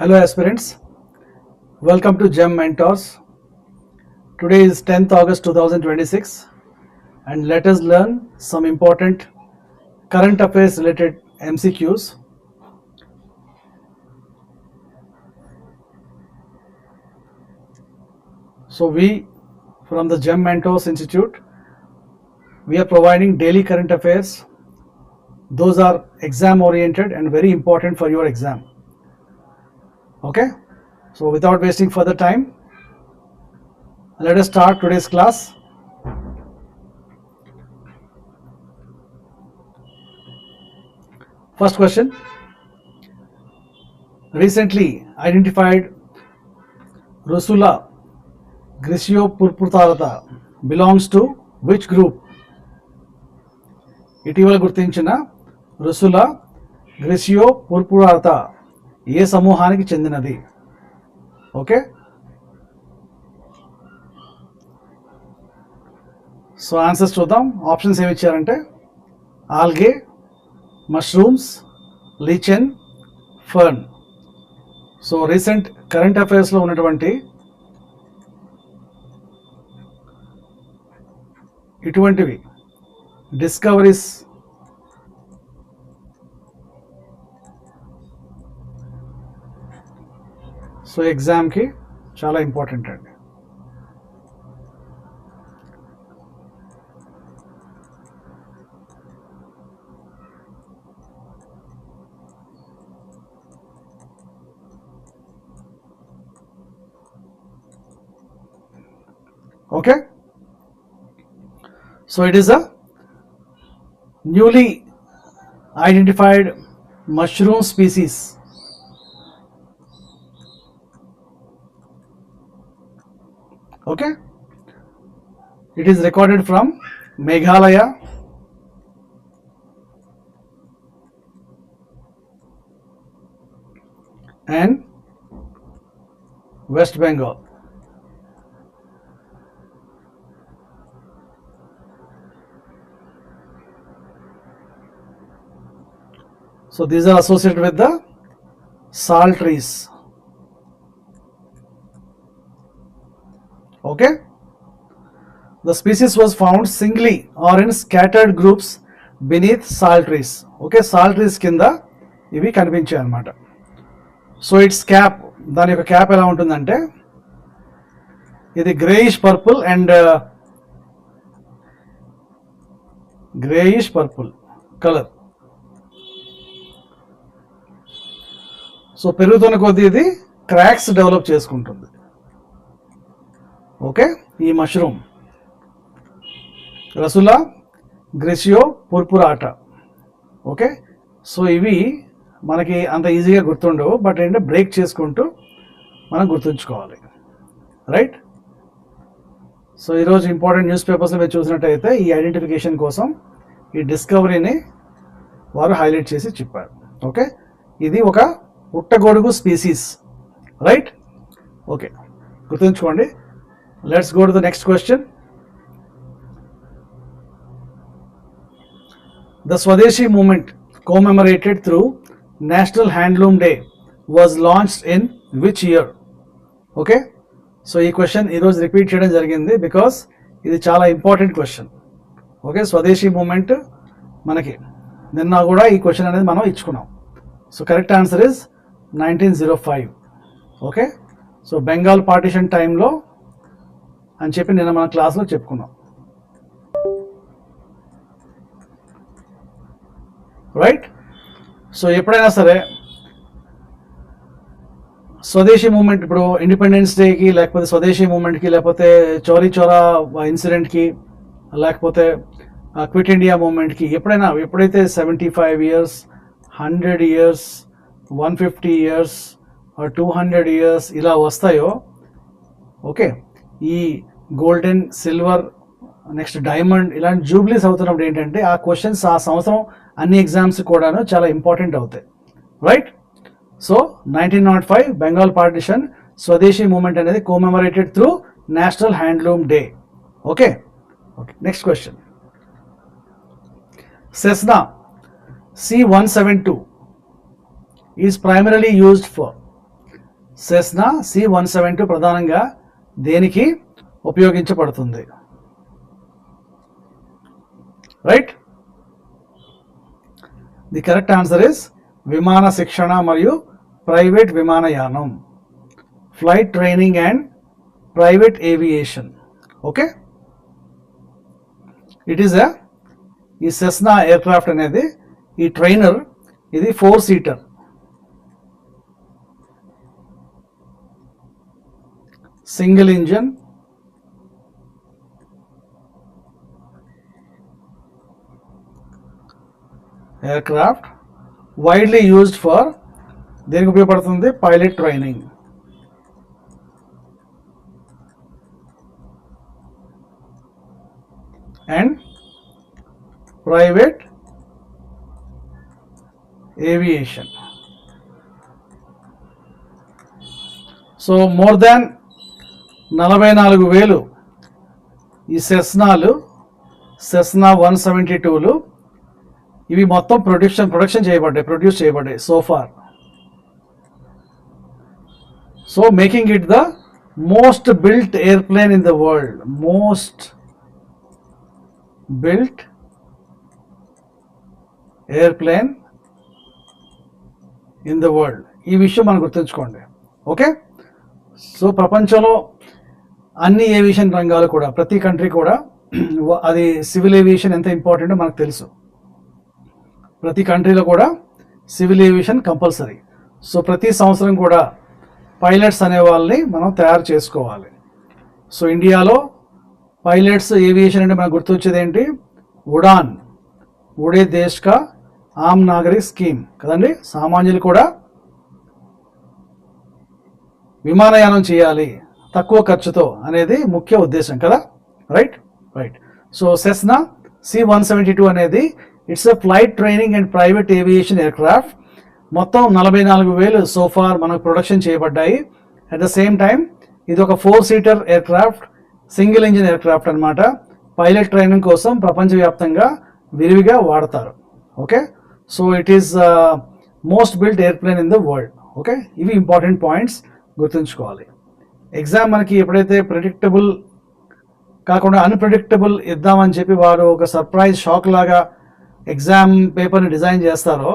Hello aspirants, welcome to GEM Mentors. Today is 10th August 2026 and let us learn some important current affairs related MCQs. So we from the GEM Mentors Institute, we are providing daily current affairs. Those are exam oriented and very important for your exam. Okay, so without wasting further time, let us start today's class. First question. Recently identified Rusula గ్రిసియోపుర్పుతారత belongs to which group? ఇటీవల గుర్తించిన రుసుల గ్రిసియోపుర్పురాత ఏ సమూహానికి చెందినది? Okay, so answers చూద్దాం. Options ఏమి ఇచ్చారంటే algae, mushrooms, lichen, fern. So recent current అఫైర్స్లో ఉన్నటువంటి ఇటువంటివి డిస్కవరీస్ సో ఎగ్జామ్కి చాలా ఇంపార్టెంట్ అండి. Okay, so it is a newly identified mushroom species. Okay, it is recorded from Meghalaya and West Bengal. So these are associated with the salt trees. Okay, the species was found singly or in scattered groups beneath salt trees. Okay, salt trees కింద ఇవి కనిపించాయి అన్నమాట. So it's cap, దాని యొక్క cap ఎలా ఉంటుందంటే ఇది greyish purple colour. So పెరుగుతున్న కొద్దీ ఇది క్రాక్స్ డెవలప్ చేసుకుంటుంది. ఓకే, ఈ మష్రూమ్ రసులా గ్రిసియోపుర్పురాట. ఓకే, సో ఇవి మనకి అంత ఈజీగా గుర్తుండవు, బట్ ఏంటంటే బ్రేక్ చేసుకుంటూ మనం గుర్తుంచుకోవాలి. రైట్, సో ఈరోజు ఇంపార్టెంట్ న్యూస్ పేపర్స్లో మీరు చూసినట్టయితే ఈ ఐడెంటిఫికేషన్ కోసం ఈ డిస్కవరీని వారు హైలైట్ చేసి చెప్పారు. ఓకే, ఇది ఒక పుట్టగొడుగు స్పీసీస్. రైట్, ఓకే, గుర్తుంచుకోండి. Let's go to the next question. The స్వదేశీ moment commemorated through National Handloom Day was launched in which year? Okay, so ఈ క్వశ్చన్ ఈరోజు రిపీట్ చేయడం జరిగింది బికాస్ ఇది చాలా important question. Okay, Swadeshi movement మనకి నిన్న కూడా ఈ క్వశ్చన్ అనేది మనం ఇచ్చుకున్నాం. So correct answer is 1905. Okay, so Bengal partition టైంలో అని చెప్పి నిన్న మన క్లాస్లో చెప్పుకున్నాం. రైట్, సో ఎప్పుడైనా సరే స్వదేశీ మూమెంట్, ఇప్పుడు ఇండిపెండెన్స్ డేకి లేకపోతే స్వదేశీ మూమెంట్కి లేకపోతే చౌరీ చౌరా ఇన్సిడెంట్కి లేకపోతే క్విట్ ఇండియా మూమెంట్కి ఎప్పుడైతే 75 years 100 years 150 years 200 years ఇలా వస్తాయో, ఓకే, ఈ గోల్డెన్, సిల్వర్, నెక్స్ట్ డైమండ్ ఇలాంటి జూబ్లీస్ అవుతున్నప్పుడు ఏంటంటే ఆ క్వశ్చన్స్ ఆ సంవత్సరం అన్ని ఎగ్జామ్స్ కూడాను చాలా ఇంపార్టెంట్ అవుతాయి. Right, so 1905 Bengal partition Swadeshi movement అనేది commemorated through national handloom day. Okay, okay, next question. Cessna C-172 is primarily used for. Cessna C-172 ప్రధానంగా దేనికి ఉపయోగించబడుతుంది? Right. The correct answer is విమాన శిక్షణ మరియు ప్రైవేట్ విమానయానం, flight training and private aviation. Okay, it is ఈ Cessna aircraft అనేది ఈ ట్రైనర్ ఇది 4 seater single engine aircraft widely used for దేనికి ఉపయోగపడుతుంది? Pilot training and private aviation. So more than 44,000 ఈ సెస్నాలు, సెస్నా 172లు ఇవి మొత్తం ప్రొడ్యూస్ చేయబడ్డాయి so far. So making it the most built airplane in the world, most built airplane in the world. ఈ విషయం మనం గుర్తుంచుకోండి. ఓకే, సో ప్రపంచంలో అన్ని ఏవియేషన్ రంగాలు కూడా ప్రతి కంట్రీ కూడా అది సివిల్ ఏవియేషన్ ఎంత ఇంపార్టెంటో మనకు తెలుసు. ప్రతి కంట్రీలో కూడా సివిల్ ఏవియేషన్ కంపల్సరీ. సో ప్రతి సంవత్సరం కూడా పైలట్స్ అనే వాళ్ళని మనం తయారు చేసుకోవాలి. సో ఇండియాలో పైలట్స్ ఏవియేషన్ అంటే మనకు గుర్తొచ్చేది ఏంటి? ఉడాన్, ఉడే దేశ్ కా ఆమ్ నాగరిక్ స్కీమ్ కదండి. సామాన్యులు కూడా విమానయానం చేయాలి తక్కువ ఖర్చుతో అనేది ముఖ్య ఉద్దేశం కదా. రైట్. సో సెస్నా C-172 అనేది it's a flight training and private aviation aircraft. మొత్తం 44,000 సోఫార్ మనకు ప్రొడక్షన్ చేయబడ్డాయి. అట్ ద సేమ్ టైం ఇది ఒక 4 seater aircraft, single engine aircraft అనమాట. పైలట్ ట్రైనింగ్ కోసం ప్రపంచవ్యాప్తంగా విరివిగా వాడతారు. Okay, so it is most built airplane in the world. Okay, ఇవి ఇంపార్టెంట్ పాయింట్స్ గుర్తుంచుకోవాలి. ఎగ్జామ్ మనకి ఎప్పుడైతే ప్రెడిక్టబుల్ కాకుండా అన్ప్రెడిక్టబుల్ ఇద్దామని చెప్పి వారు ఒక సర్ప్రైజ్ షాక్ లాగా ఎగ్జామ్ పేపర్ని డిజైన్ చేస్తారో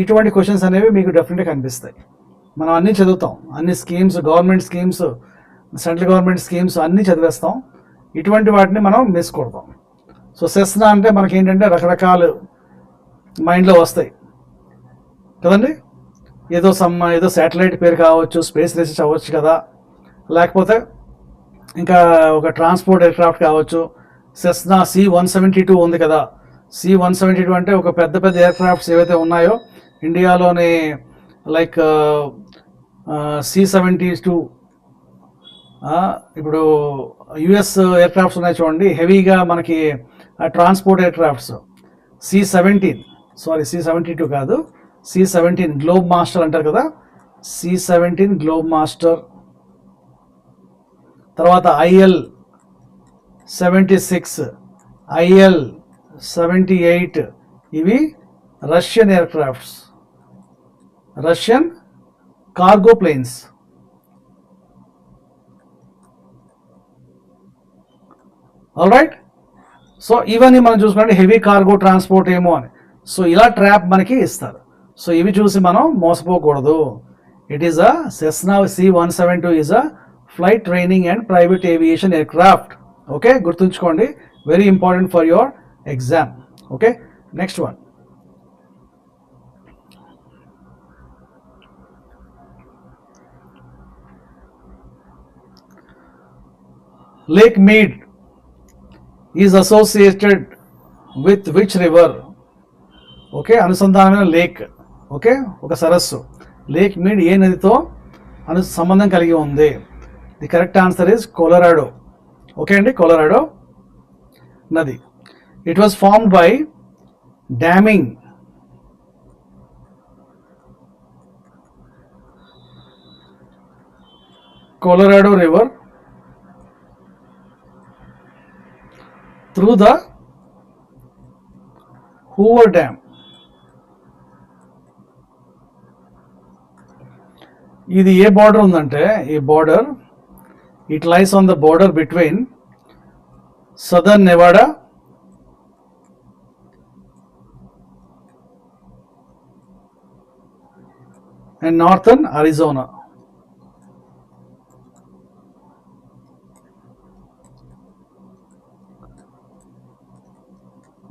ఇటువంటి క్వశ్చన్స్ అనేవి మీకు డెఫినెట్గా కనిపిస్తాయి. మనం అన్నీ చదువుతాం, అన్ని schemes, government schemes, central government schemes అన్నీ చదివేస్తాం. ఇటువంటి వాటిని మనం మిస్ కొడతాం. సో సెస్నా అంటే మనకి ఏంటంటే రకరకాలు మైండ్లో వస్తాయి కదండి. ఏదో శాటిలైట్ పేరు కావచ్చు, స్పేస్ రీసెర్చ్ అవ్వచ్చు కదా, లేకపోతే ఇంకా ఒక ట్రాన్స్పోర్ట్ ఎయిర్క్రాఫ్ట్ కావచ్చు. సెస్నా C-172 ఉంది కదా. C-172 అంటే ఒక పెద్ద పెద్ద ఎయిర్క్రాఫ్ట్స్ ఏవైతే ఉన్నాయో ఇండియాలోని లైక్ C-72, ఇప్పుడు యుఎస్ ఎయిర్క్రాఫ్ట్స్ ఉన్నాయి చూడండి, హెవీగా మనకి ట్రాన్స్పోర్ట్ ఎయిర్క్రాఫ్ట్స్. C-72 కాదు, C-17 గ్లోబ్ మాస్టర్ అంటారు కదా. C-17 గ్లోబ్ మాస్టర్, తర్వాత IL-76, IL-78 ఇవి Russian aircrafts, Russian cargo planes. Alright. So ఇవన్నీ మనం చూసుకుంటే హెవీ కార్గో ట్రాన్స్పోర్ట్ ఏమో అని. సో ఇలా ట్రాప్ మనకి ఇస్తారు. సో ఇవి చూసి మనం మోసపోకూడదు. It is Cessna C-172 is flight training and private aviation aircraft. Okay, గుర్తుంచుకోండి, very important for your exam. Okay, next one. Lake Mead is associated with which river? Okay, అనుసంధానమైన lake. Okay, ఒక సరస్సు. Lake Mead ఏ నదితో సంబంధం కలిగి ఉంది? The correct answer is Colorado. Okay అండి, కొలరాడో నది. It was formed by damming Colorado river through the Hoover Dam. ఇది ఏ బార్డర్ ఉందంటే, ఈ border it lies on the border between southern Nevada and northern Arizona.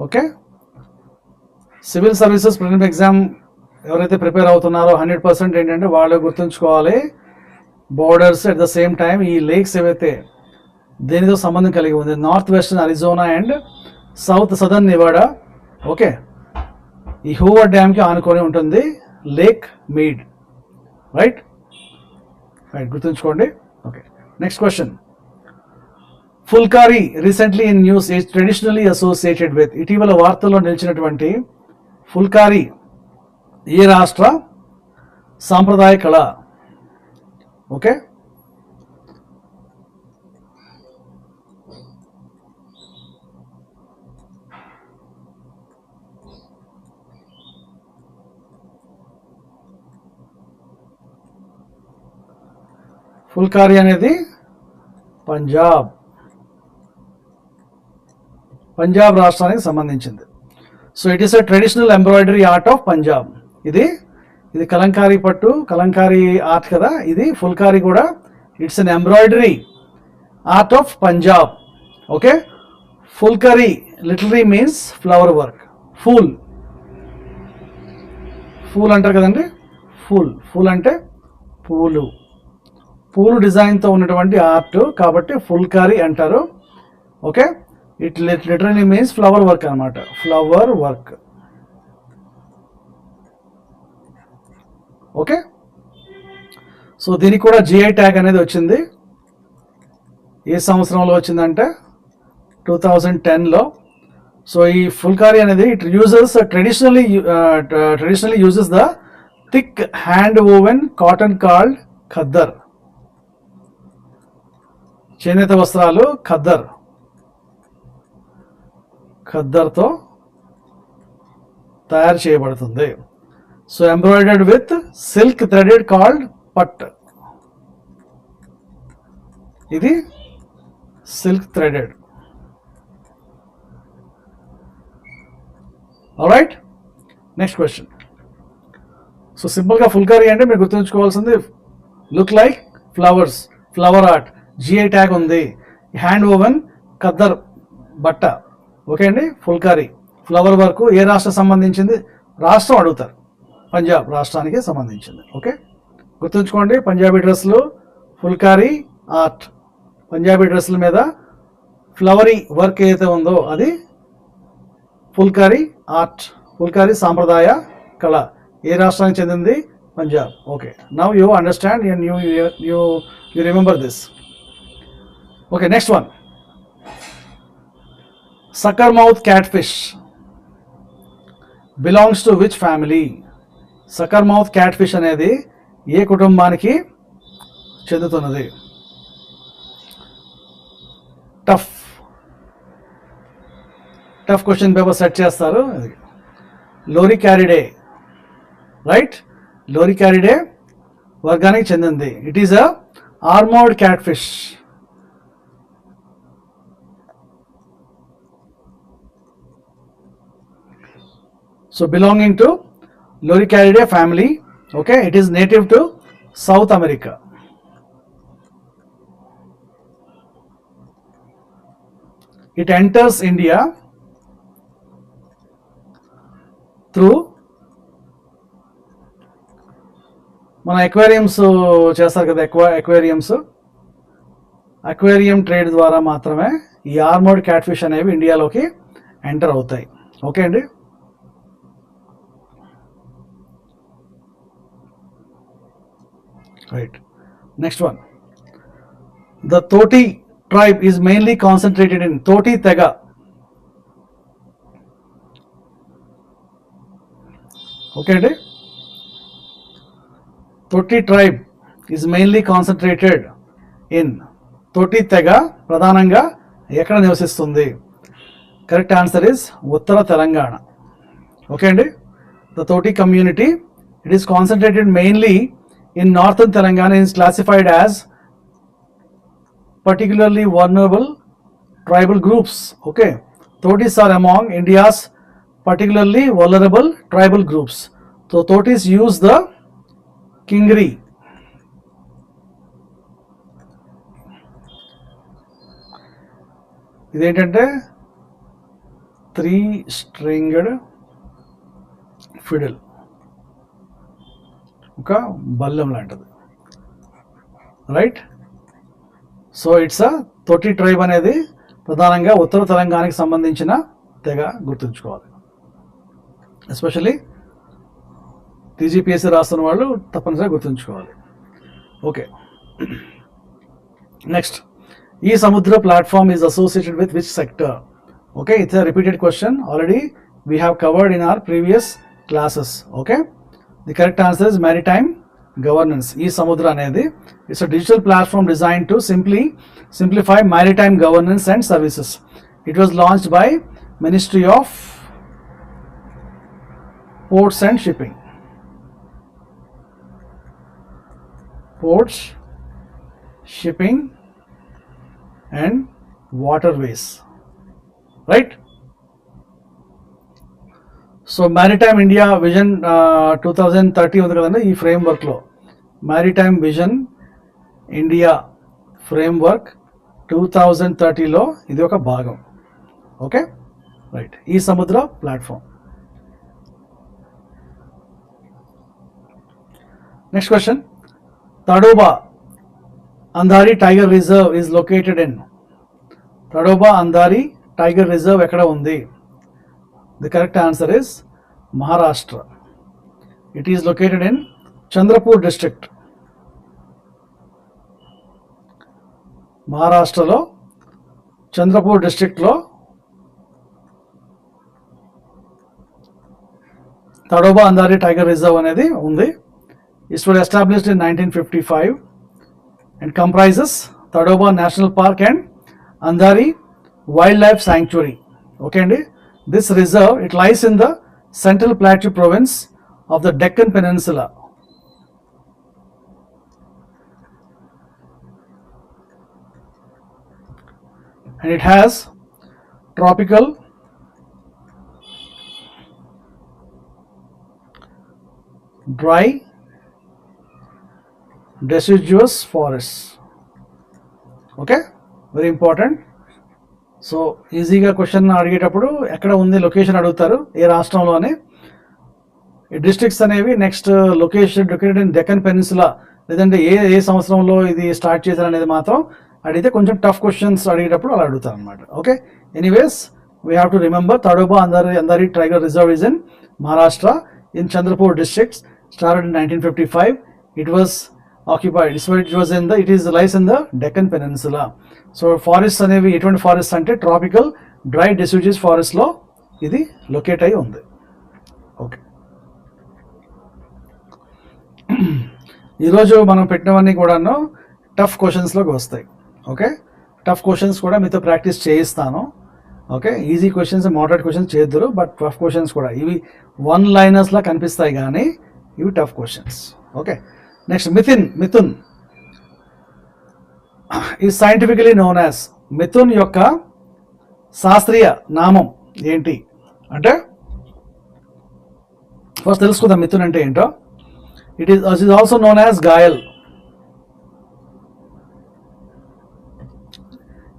Okay, civil services prelim exam ఎవరైతే prepare అవుతున్నారో 100% ఏంటంటే వాళ్ళు గుర్తుంచుకోవాలి, borders at the same time ఈ లేక్స్ ఏవైతే దేనితో సంబంధం కలిగి ఉంది, north western Arizona and south southern Nevada. Okay, ఈ హూవర్ డ్యామ్కి ఆనుకొని ఉంటుంది లేక్ మీడ్. రైట్, గుర్తుంచుకోండి. Okay, next question. Phulkari recently in news is traditionally associated with. ఇటీవల వార్తల్లో నిలిచినటువంటి ఫుల్కారీ ఏ రాష్ట్ర సాంప్రదాయ కళ? ఓకే, ఫుల్కారీ అనేది పంజాబ్ రాష్ట్రానికి సంబంధించింది. So it is a traditional embroidery art of Punjab. ఇది కలంకారీ పట్టు, కలంకారీ ఆర్ట్ కదా. ఇది ఫుల్కారీ కూడా it's an embroidery art of Punjab. Okay, phulkari literally means flower work. ఫూల్ అంటారు కదండి, ఫూల్ అంటే పూలు డిజైన్తో ఉన్నటువంటి ఆర్ట్ కాబట్టి ఫుల్కారీ అంటారు. Okay, it literally means flower work అనమాట, ఫ్లవర్ వర్క్. ఓకే, సో దీనికి కూడా జిఐ ట్యాగ్ అనేది వచ్చింది. ఏ సంవత్సరంలో వచ్చిందంటే 2010లో. సో ఈ ఫుల్కారీ అనేది it uses traditionally uses the thick hand woven cotton called khaddar. చేనేత వస్త్రాలు ఖద్దర్తో తయారు చేయబడుతుంది. So embroidered with silk threaded called pat. ఇది silk threaded. Alright, next question. So సింపుల్గా ఫుల్కారీ అంటే మీరు గుర్తుంచుకోవాల్సింది look like flowers, flower art, GI tag ఉంది, హ్యాండ్ ఓవెన్ ఖద్దర్ బట్ట. ఓకే అండి, ఫుల్కారీ ఫ్లవర్ వర్క్ ఏ రాష్ట్రం సంబంధించింది? రాష్ట్రం అడుగుతారు, పంజాబ్ రాష్ట్రానికి సంబంధించింది. ఓకే, గుర్తుంచుకోండి, పంజాబీ డ్రెస్సులు ఫుల్కారీ ఆర్ట్, పంజాబీ డ్రెస్సుల మీద ఫ్లవరీ వర్క్ ఏదైతే ఉందో అది ఫుల్కారీ ఆర్ట్, ఫుల్కారీ సాంప్రదాయ కళ. ఏ రాష్ట్రానికి చెందింది? Punjab. Okay, now you understand and you remember this. Okay, next one. Sucker mouth cat fish belongs to which family? Sucker mouth cat fish అనేది ఏ కుటుంబానికి చెందుతున్నది? టఫ్ క్వశ్చన్ పేపర్ సెట్ చేస్తారు. లోరికారిడే, రైట్, లోరికారిడే వర్గానికి చెందింది. It is a ఆర్మోర్డ్ cat fish. So belonging to Loricariidae family. Okay, it is native to South America. It enters India through మన aquariums చేస్తారు కదా, aquarium trade ద్వారా మాత్రమే ఈ ఆర్మోర్డ్ క్యాట్ ఫిష్ అనేవి ఇండియాలోకి ఎంటర్ అవుతాయి. ఓకే అండి, right. Next one. The Toti tribe is mainly concentrated in Toti Tega. Okay, Toti tribe is mainly concentrated in Toti Tega. ప్రధానంగా ఎక్కడ నివసిస్తుంది? కరెక్ట్ ఆన్సర్ ఇస్ ఉత్తర తెలంగాణ. ఓకే అండి, the Toti community, it is concentrated mainly in northern Telangana is classified as particularly vulnerable tribal groups. Okay, Totis are among India's particularly vulnerable tribal groups. So Totis use the Kingri. ఇదేంటంటే 3-stringed fiddle, ఒక బల్లెం లాంటిది, right. So it's తొట్టి tribe అనేది ప్రధానంగా ఉత్తర తెలంగాణకి సంబంధించిన తెగ, గుర్తుంచుకోవాలి. ఎస్పెషల్లీ టీజీపీఎస్సీ రాస్తున్న వాళ్ళు తప్పనిసరిగా గుర్తుంచుకోవాలి. ఓకే, నెక్స్ట్, ఈ సముద్ర platform is associated with which sector? Okay, it's a repeated question, already we have covered in our previous classes. Okay, the correct answer is maritime governance. ఈ సముద్ర అనేది it's a digital platform design to simplify maritime governance and services. It was launched by Ministry of Ports and Shipping. Ports, Shipping and Waterways, right? So maritime India vision 2030 ఉంది కదండి. ఈ ఫ్రేమ్వర్క్లో maritime vision India framework 2030లో ఇది ఒక భాగం. Okay, right, ఈ సముద్ర platform. Next question, Tadoba Andhari tiger reserve is located in? Tadoba Andhari tiger reserve ఎక్కడ ఉంది? The correct answer is Maharashtra. It is located in Chandrapur district. మహారాష్ట్రలో చంద్రపూర్ డిస్ట్రిక్ట్లో తడోబా అంధారి టైగర్ రిజర్వ్ అనేది ఉంది. It was established in 1955 and comprises Tadoba National Park and Andhari Wildlife Sanctuary. Okay అండి, this reserve, it lies in the Central Plateau province of the Deccan Peninsula. And it has tropical dry deciduous forests. Okay, very important. So ఈజీగా question అడిగేటప్పుడు ఎక్కడ ఉంది location అడుగుతారు, ఏ రాష్ట్రంలో అని. ఈ districts అనేవి next located in Deccan peninsula, లేదంటే ఏ సంవత్సరంలో ఇది స్టార్ట్ చేశారు అనేది మాత్రం అడిగితే కొంచెం టఫ్ క్వశ్చన్స్ అడిగేటప్పుడు అలా అడుగుతారు అనమాట. Okay, anyways we have to remember Tadoba Andhari tiger reserve is in Maharashtra in Chandrapur district, started in 1955. It was occupied, so it is lies in the Deccan Peninsula. So forest అనేవి ఎటువంటి ఫారెస్ట్ అంటే ట్రాపికల్ డ్రై డెసిడ్యూస్ ఫారెస్ట్లో ఇది locate అయి ఉంది. Okay, ఈరోజు మనం పెట్టినవన్నీ కూడాను టఫ్ క్వశ్చన్స్లోకి వస్తాయి. ఓకే, టఫ్ క్వశ్చన్స్ కూడా మీతో ప్రాక్టీస్ చేయిస్తాను. Okay, easy questions moderate questions చేద్దరు, బట్ టఫ్ క్వశ్చన్స్ కూడా ఇవి వన్ లైనర్స్లా కనిపిస్తాయి కానీ ఇవి tough questions. Okay, next, mithun ఈ సైంటిఫికలీ నోన్ యాజ్, మిథున్ యొక్క శాస్త్రీయ నామం ఏంటి అంటే, ఫస్ట్ తెలుసుకుందాం మిథున్ అంటే ఏంటో. It is also known as gayal.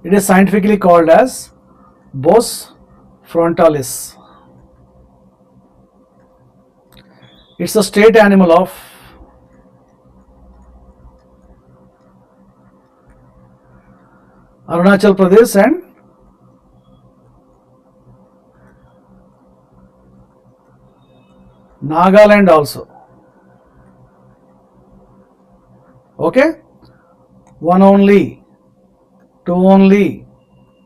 It is scientifically called as Bos frontalis. It's a state animal of Arunachal Pradesh and Nagaland also. Okay, one only, two only,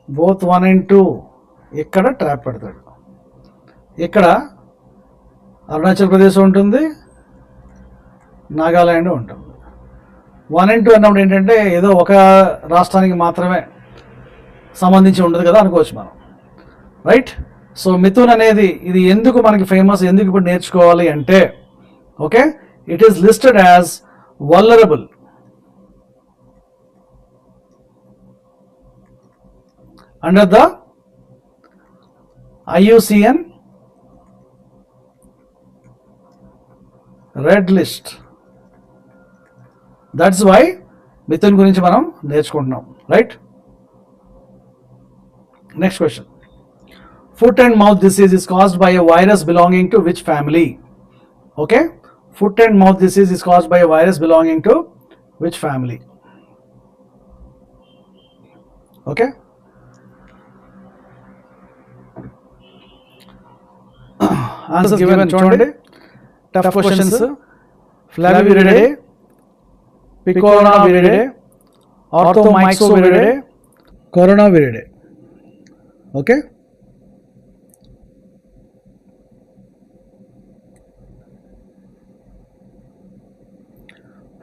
both 1 and 2 ఇక్కడ trap పెడతాడు. ఇక్కడ అరుణాచల్ ప్రదేశ్ ఉంటుంది, నాగాలాండ్ ఉంటుంది. 1 and 2 అన్నప్పుడు ఏంటంటే ఏదో ఒక రాష్ట్రానికి మాత్రమే సంబంధించి ఉండదు కదా అనుకోవచ్చు మనం, రైట్. సో మిథున్ అనేది ఇది ఎందుకు మనకి ఫేమస్, ఎందుకు ఇప్పుడు నేర్చుకోవాలి అంటే, okay, it is listed as vulnerable, under the IUCN red list. That's why mithun గురించి మనం నేర్చుకుంటున్నాం, right? Next question. Foot and mouth disease is caused by a virus belonging to which family? Okay, foot and mouth disease is caused by a virus belonging to which family? Okay, answer given చూడండి. Tough questions. Flaviviridae, Picornaviridae, Orthomyxoviridae, Coronaviridae. Okay,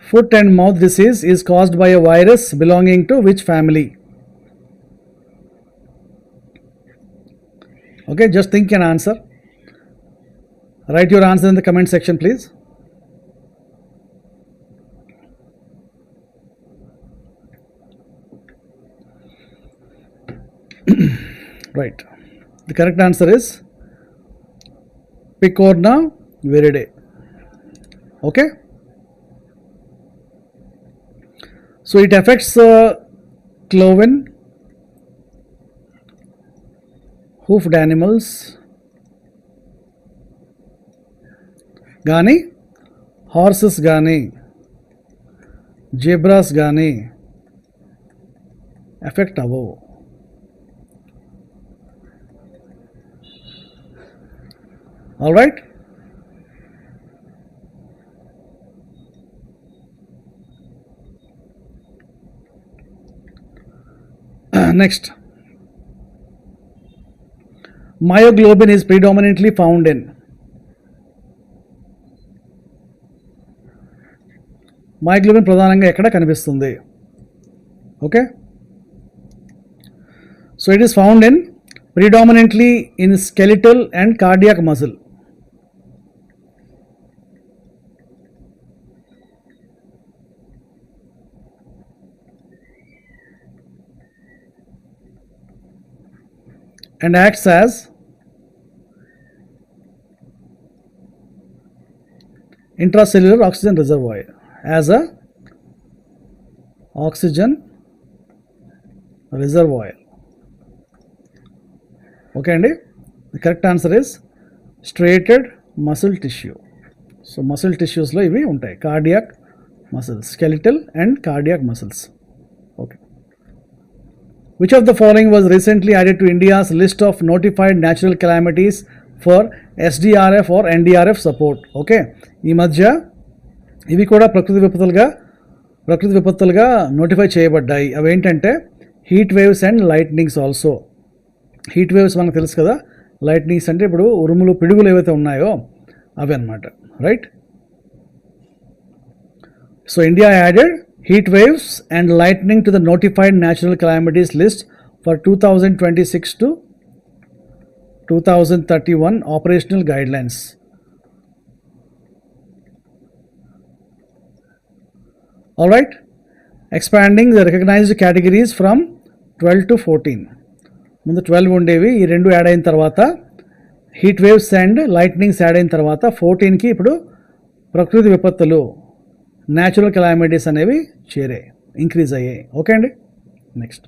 foot and mouth disease is caused by a virus belonging to which family? Okay, just think an answer. Write your answer in the comment section, please. Right. The correct answer is Picornaviridae. Okay. So it affects cloven, hoofed animals, గానీ horses కానీ zebras కానీ effect అవ్వవు. All right. Next, myoglobin is predominantly found in? Myoglobin ప్రధానంగా ఎక్కడ కనిపిస్తుంది? Okay, so it is found in predominantly in skeletal and cardiac muscle. And acts as intracellular oxygen reservoir, as a oxygen reservoir. Okay, and the correct answer is striated muscle tissue. So muscle tissues lo ivi untai, cardiac muscles, skeletal and cardiac muscles. Okay. Which of the following was recently added to India's list of notified natural calamities for SDRF or NDRF support? Okay, ఈ మధ్య ఇవి కూడా ప్రకృతి విపత్తులుగా notify చేయబడ్డాయి. అవి ఏంటంటే heat waves and lightnings also. Heat waves మనకు తెలుసు కదా, లైట్నింగ్స్ అంటే ఇప్పుడు ఉరుములు పిడుగులు ఏవైతే ఉన్నాయో అవి అన్నమాట, right? So India added heat waves and lightning to the notified natural calamities list for 2026 to 2031 operational guidelines. All right, expanding the recognized categories from 12 to 14. ముందు 12 ఉండేవి, ఈ రెండు యాడ్ అయిన తర్వాత heat waves and lightnings add అయిన తర్వాత 14కి ఇప్పుడు ప్రకృతి విపత్తులు, న్యాచురల్ కెలామిటీస్ అనేవి చేరాయి, ఇంక్రీజ్ అయ్యాయి. ఓకే అండి. Next,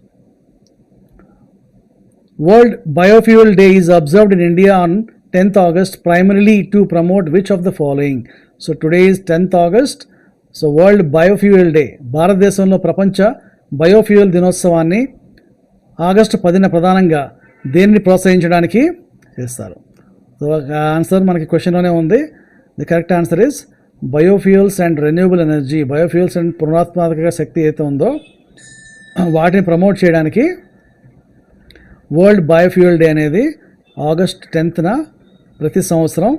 world Biofuel day is observed in India on 10th August primarily to promote which of the following? So today is 10th August. So world Biofuel day, భారతదేశంలో ప్రపంచ biofuel దినోత్సవాన్ని August 10న ప్రధానంగా దేనిని ప్రోత్సహించడానికి చేస్తారు? So answer మనకి క్వశ్చన్లోనే ఉంది. The correct answer is biofuels and renewable energy. Biofuels and పునరుత్పాదక శక్తి ఏదైతే ఉందో వాటిని ప్రమోట్ చేయడానికి వరల్డ్ బయోఫ్యూయల్ డే అనేది ఆగస్ట్ 10న ప్రతి సంవత్సరం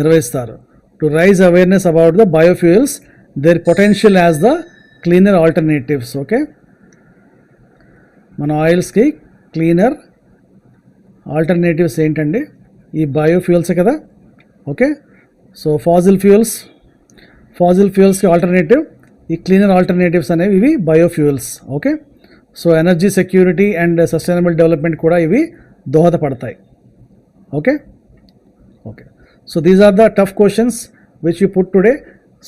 నిర్వహిస్తారు. To raise awareness about the biofuels, their potential as the cleaner alternatives. Okay, మన ఆయిల్స్కి క్లీనర్ ఆల్టర్నేటివ్స్ ఏంటండి? ఈ బయోఫ్యూయల్సే కదా. ఓకే, సో ఫాజిల్ ఫాజిల్ ఫ్యూయల్స్కి ఆల్టర్నేటివ్ ఈ క్లీనర్ ఆల్టర్నేటివ్స్ అనేవి ఇవి biofuels. Okay, so energy security and sustainable development కూడా ఇవి దోహదపడతాయి. Okay okay, so these are the tough questions which you put today.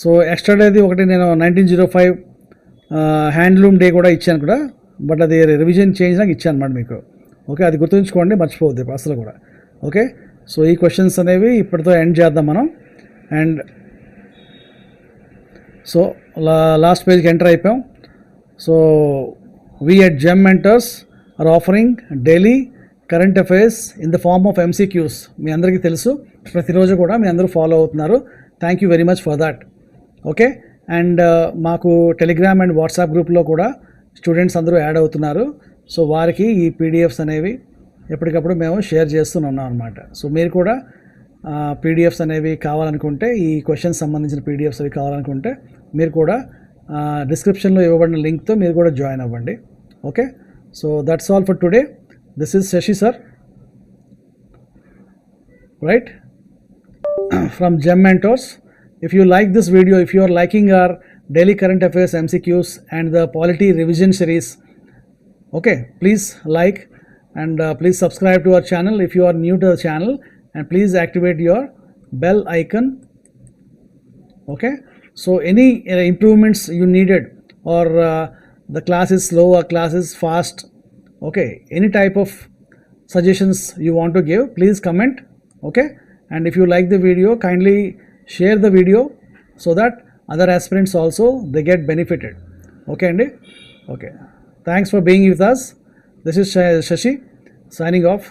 So ఎక్స్ట్రాడేది ఒకటి నేను 1905 హ్యాండ్లూమ్ డే కూడా ఇచ్చాను కూడా, బట్ అది రివిజన్ చేంజ్ నాకు ఇచ్చాను అన్నమాట మీకు. ఓకే, అది గుర్తుంచుకోండి, మర్చిపోవద్దు అసలు కూడా. ఓకే, సో ఈ క్వశ్చన్స్ అనేవి ఇప్పటితో ఎండ్ చేద్దాం మనం. అండ్ సో లాస్ట్ పేజ్కి ఎంటర్ అయిపోయాం. So we at Gem Mentors are offering daily current affairs in the form of MCQs. మీ అందరికీ తెలుసు, ప్రతిరోజు కూడా మీ అందరూ ఫాలో అవుతున్నారు. Thank you very much for that. Okay, and మాకు టెలిగ్రామ్ అండ్ వాట్సాప్ గ్రూప్లో కూడా స్టూడెంట్స్ అందరూ యాడ్ అవుతున్నారు. సో వారికి ఈ పీడిఎఫ్స్ అనేవి ఎప్పటికప్పుడు మేము షేర్ చేస్తున్నాం అనమాట. సో మీరు కూడా పీడిఎఫ్స్ అనేవి కావాలనుకుంటే, ఈ క్వశ్చన్స్ సంబంధించిన పీడిఎఫ్స్ అవి కావాలనుకుంటే మీరు కూడా డిస్క్రిప్షన్లో ఇవ్వబడిన లింక్తో మీరు కూడా జాయిన్ అవ్వండి. Okay, so that's all for today. This is Shashi sir, right, from Gem Mentors. If you like this video, if you are liking our daily current affairs MCQs and the polity revision series, okay, please like and please subscribe to our channel if you are new to the channel, and please activate your bell icon. Okay, so any improvements you needed, or the class is slow or class is fast, okay, any type of suggestions you want to give, please comment. Okay, and if you like the video, kindly share the video so that other aspirants also they get benefited. Okay andi, okay, thanks for being with us. This is Shashi signing off.